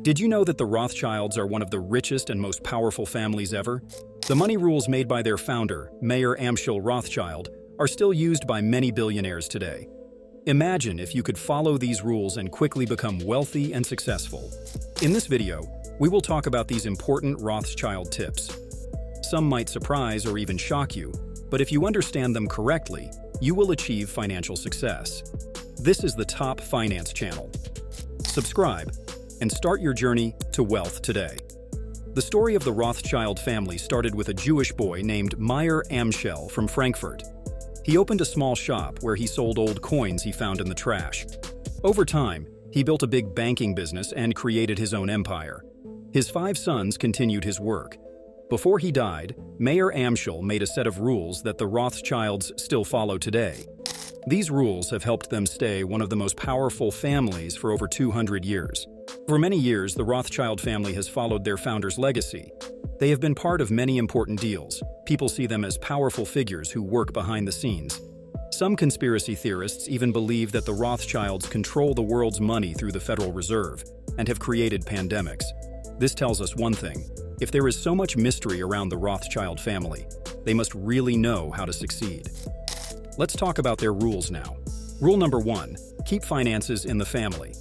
Did you know that the Rothschilds are one of the richest and most powerful families ever? The money rules made by their founder, Mayer Amschel Rothschild, are still used by many billionaires today. Imagine if you could follow these rules and quickly become wealthy and successful. In this video, we will talk about these important Rothschild tips. Some might surprise or even shock you, but if you understand them correctly, you will achieve financial success. This is the Top Finance channel. Subscribe and start your journey to wealth today. The story of the Rothschild family started with a Jewish boy named Mayer Amschel from Frankfurt. He opened a small shop where he sold old coins he found in the trash. Over time, he built a big banking business and created his own empire. His 5 sons continued his work. Before he died, Mayer Amschel made a set of rules that the Rothschilds still follow today. These rules have helped them stay one of the most powerful families for over 200 years. For many years, the Rothschild family has followed their founder's legacy. They have been part of many important deals. People see them as powerful figures who work behind the scenes. Some conspiracy theorists even believe that the Rothschilds control the world's money through the Federal Reserve and have created pandemics. This tells us one thing: if there is so much mystery around the Rothschild family, they must really know how to succeed. Let's talk about their rules now. Rule number 1: keep finances in the family.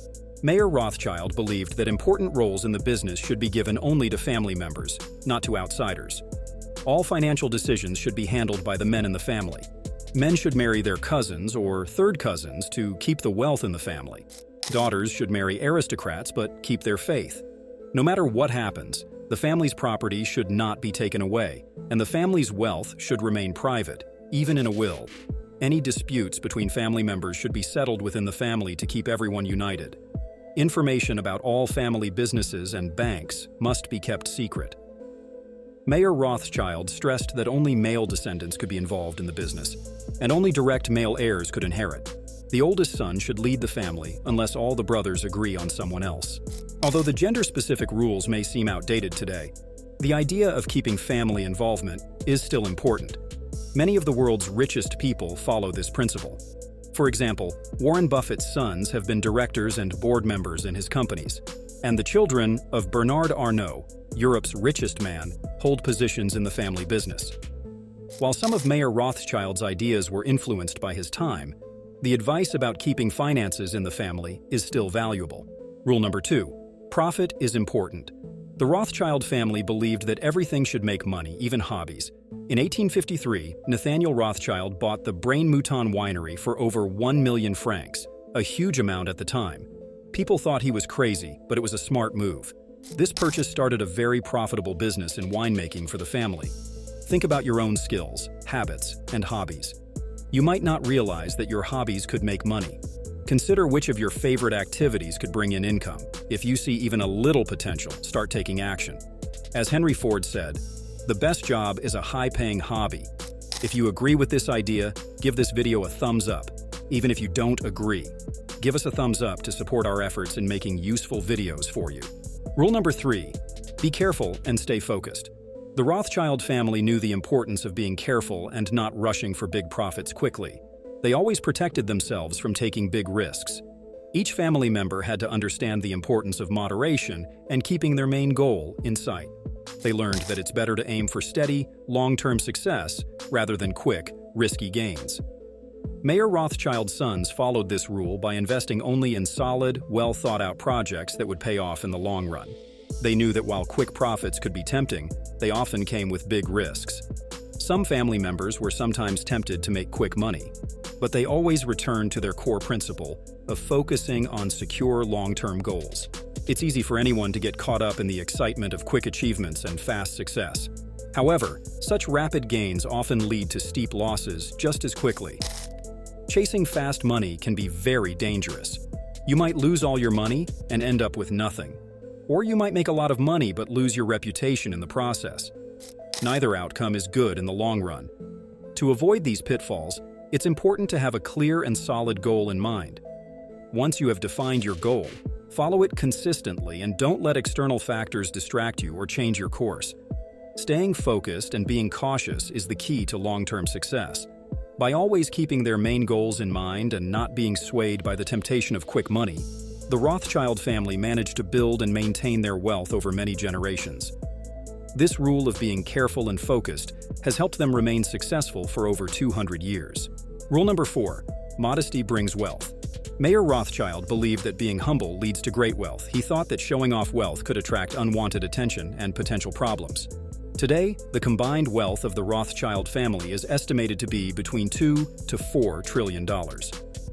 Mayer Rothschild believed that important roles in the business should be given only to family members, not to outsiders. All financial decisions should be handled by the men in the family. Men should marry their cousins or third cousins to keep the wealth in the family. Daughters should marry aristocrats but keep their faith. No matter what happens, the family's property should not be taken away, and the family's wealth should remain private, even in a will. Any disputes between family members should be settled within the family to keep everyone united. Information about all family businesses and banks must be kept secret. Mayer Rothschild stressed that only male descendants could be involved in the business, and only direct male heirs could inherit. The oldest son should lead the family unless all the brothers agree on someone else. Although the gender-specific rules may seem outdated today, the idea of keeping family involvement is still important. Many of the world's richest people follow this principle. For example, Warren Buffett's sons have been directors and board members in his companies, and the children of Bernard Arnault, Europe's richest man, hold positions in the family business. While some of Mayer Rothschild's ideas were influenced by his time, the advice about keeping finances in the family is still valuable. Rule number 2: profit is important. The Rothschild family believed that everything should make money, even hobbies. In 1853, Nathaniel Rothschild bought the Brain Mouton winery for over 1 million francs, a huge amount at the time. People thought he was crazy, but it was a smart move. This purchase started a very profitable business in winemaking for the family. Think about your own skills, habits, and hobbies. You might not realize that your hobbies could make money. Consider which of your favorite activities could bring in income. If you see even a little potential, start taking action. As Henry Ford said, "The best job is a high-paying hobby." If you agree with this idea, give this video a thumbs up. Even if you don't agree, give us a thumbs up to support our efforts in making useful videos for you. Rule number 3: be careful and stay focused. The Rothschild family knew the importance of being careful and not rushing for big profits quickly. They always protected themselves from taking big risks. Each family member had to understand the importance of moderation and keeping their main goal in sight. They learned that it's better to aim for steady, long-term success rather than quick, risky gains. Mayer Rothschild's sons followed this rule by investing only in solid, well-thought-out projects that would pay off in the long run. They knew that while quick profits could be tempting, they often came with big risks. Some family members were sometimes tempted to make quick money, but they always returned to their core principle of focusing on secure long-term goals. It's easy for anyone to get caught up in the excitement of quick achievements and fast success. However, such rapid gains often lead to steep losses just as quickly. Chasing fast money can be very dangerous. You might lose all your money and end up with nothing. Or you might make a lot of money but lose your reputation in the process. Neither outcome is good in the long run. To avoid these pitfalls, it's important to have a clear and solid goal in mind. Once you have defined your goal, follow it consistently and don't let external factors distract you or change your course. Staying focused and being cautious is the key to long-term success. By always keeping their main goals in mind and not being swayed by the temptation of quick money, The Rothschild family managed to build and maintain their wealth over many generations. This rule of being careful and focused has helped them remain successful for over 200 years. Rule number 4. Modesty brings wealth. Mayer Rothschild believed that being humble leads to great wealth. He thought that showing off wealth could attract unwanted attention and potential problems. Today, the combined wealth of the Rothschild family is estimated to be between $2 to $4 trillion.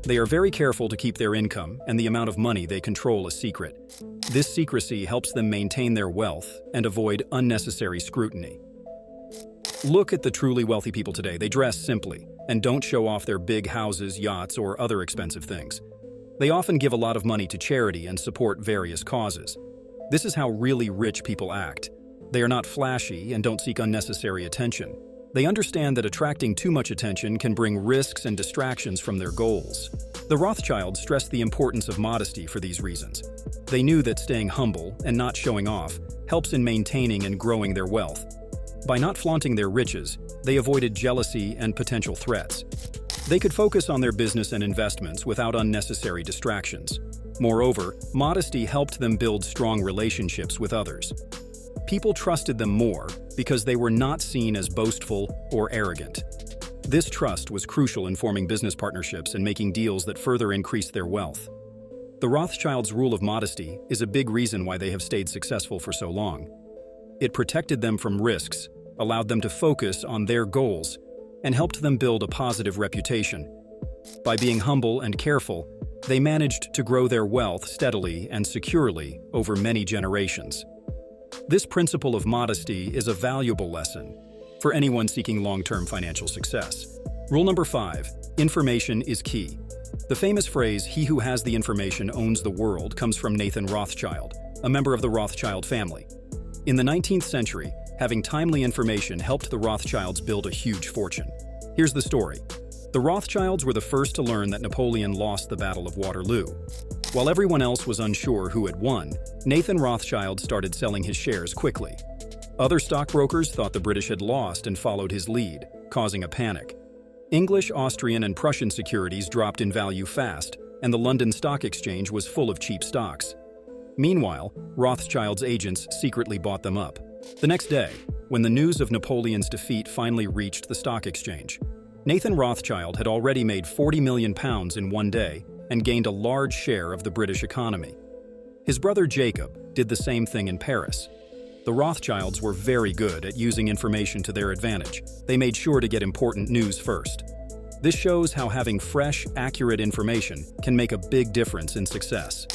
They are very careful to keep their income and the amount of money they control a secret. This secrecy helps them maintain their wealth and avoid unnecessary scrutiny. Look at the truly wealthy people today. They dress simply and don't show off their big houses, yachts, or other expensive things. They often give a lot of money to charity and support various causes. This is how really rich people act. They are not flashy and don't seek unnecessary attention. They understand that attracting too much attention can bring risks and distractions from their goals. The Rothschilds stressed the importance of modesty for these reasons. They knew that staying humble and not showing off helps in maintaining and growing their wealth. By not flaunting their riches, they avoided jealousy and potential threats. They could focus on their business and investments without unnecessary distractions. Moreover, modesty helped them build strong relationships with others. People trusted them more because they were not seen as boastful or arrogant. This trust was crucial in forming business partnerships and making deals that further increased their wealth. The Rothschilds' rule of modesty is a big reason why they have stayed successful for so long. It protected them from risks, allowed them to focus on their goals, and helped them build a positive reputation. By being humble and careful, they managed to grow their wealth steadily and securely over many generations. This principle of modesty is a valuable lesson for anyone seeking long-term financial success. Rule number 5. Information is key. The famous phrase, "He who has the information owns the world," comes from Nathan Rothschild, a member of the Rothschild family. In the 19th century, having timely information helped the Rothschilds build a huge fortune. Here's the story. The Rothschilds were the first to learn that Napoleon lost the Battle of Waterloo. While everyone else was unsure who had won, Nathan Rothschild started selling his shares quickly. Other stockbrokers thought the British had lost and followed his lead, causing a panic. English, Austrian, and Prussian securities dropped in value fast, and the London Stock Exchange was full of cheap stocks. Meanwhile, Rothschild's agents secretly bought them up. The next day, when the news of Napoleon's defeat finally reached the stock exchange, Nathan Rothschild had already made £40 million in one day and gained a large share of the British economy. His brother Jacob did the same thing in Paris. The Rothschilds were very good at using information to their advantage. They made sure to get important news first. This shows how having fresh, accurate information can make a big difference in success.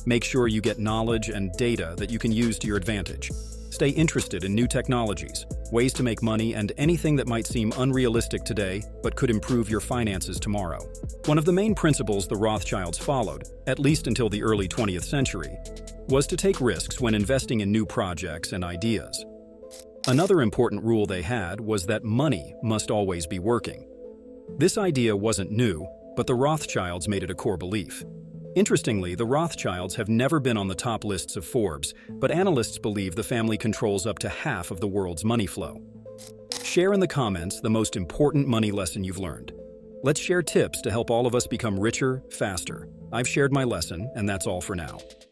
Make sure you get knowledge and data that you can use to your advantage. Stay interested in new technologies, ways to make money, and anything that might seem unrealistic today but could improve your finances tomorrow. One of the main principles the Rothschilds followed, at least until the early 20th century, was to take risks when investing in new projects and ideas. Another important rule they had was that money must always be working. This idea wasn't new, but the Rothschilds made it a core belief. Interestingly, the Rothschilds have never been on the top lists of Forbes, but analysts believe the family controls up to half of the world's money flow. Share in the comments the most important money lesson you've learned. Let's share tips to help all of us become richer, faster. I've shared my lesson, and that's all for now.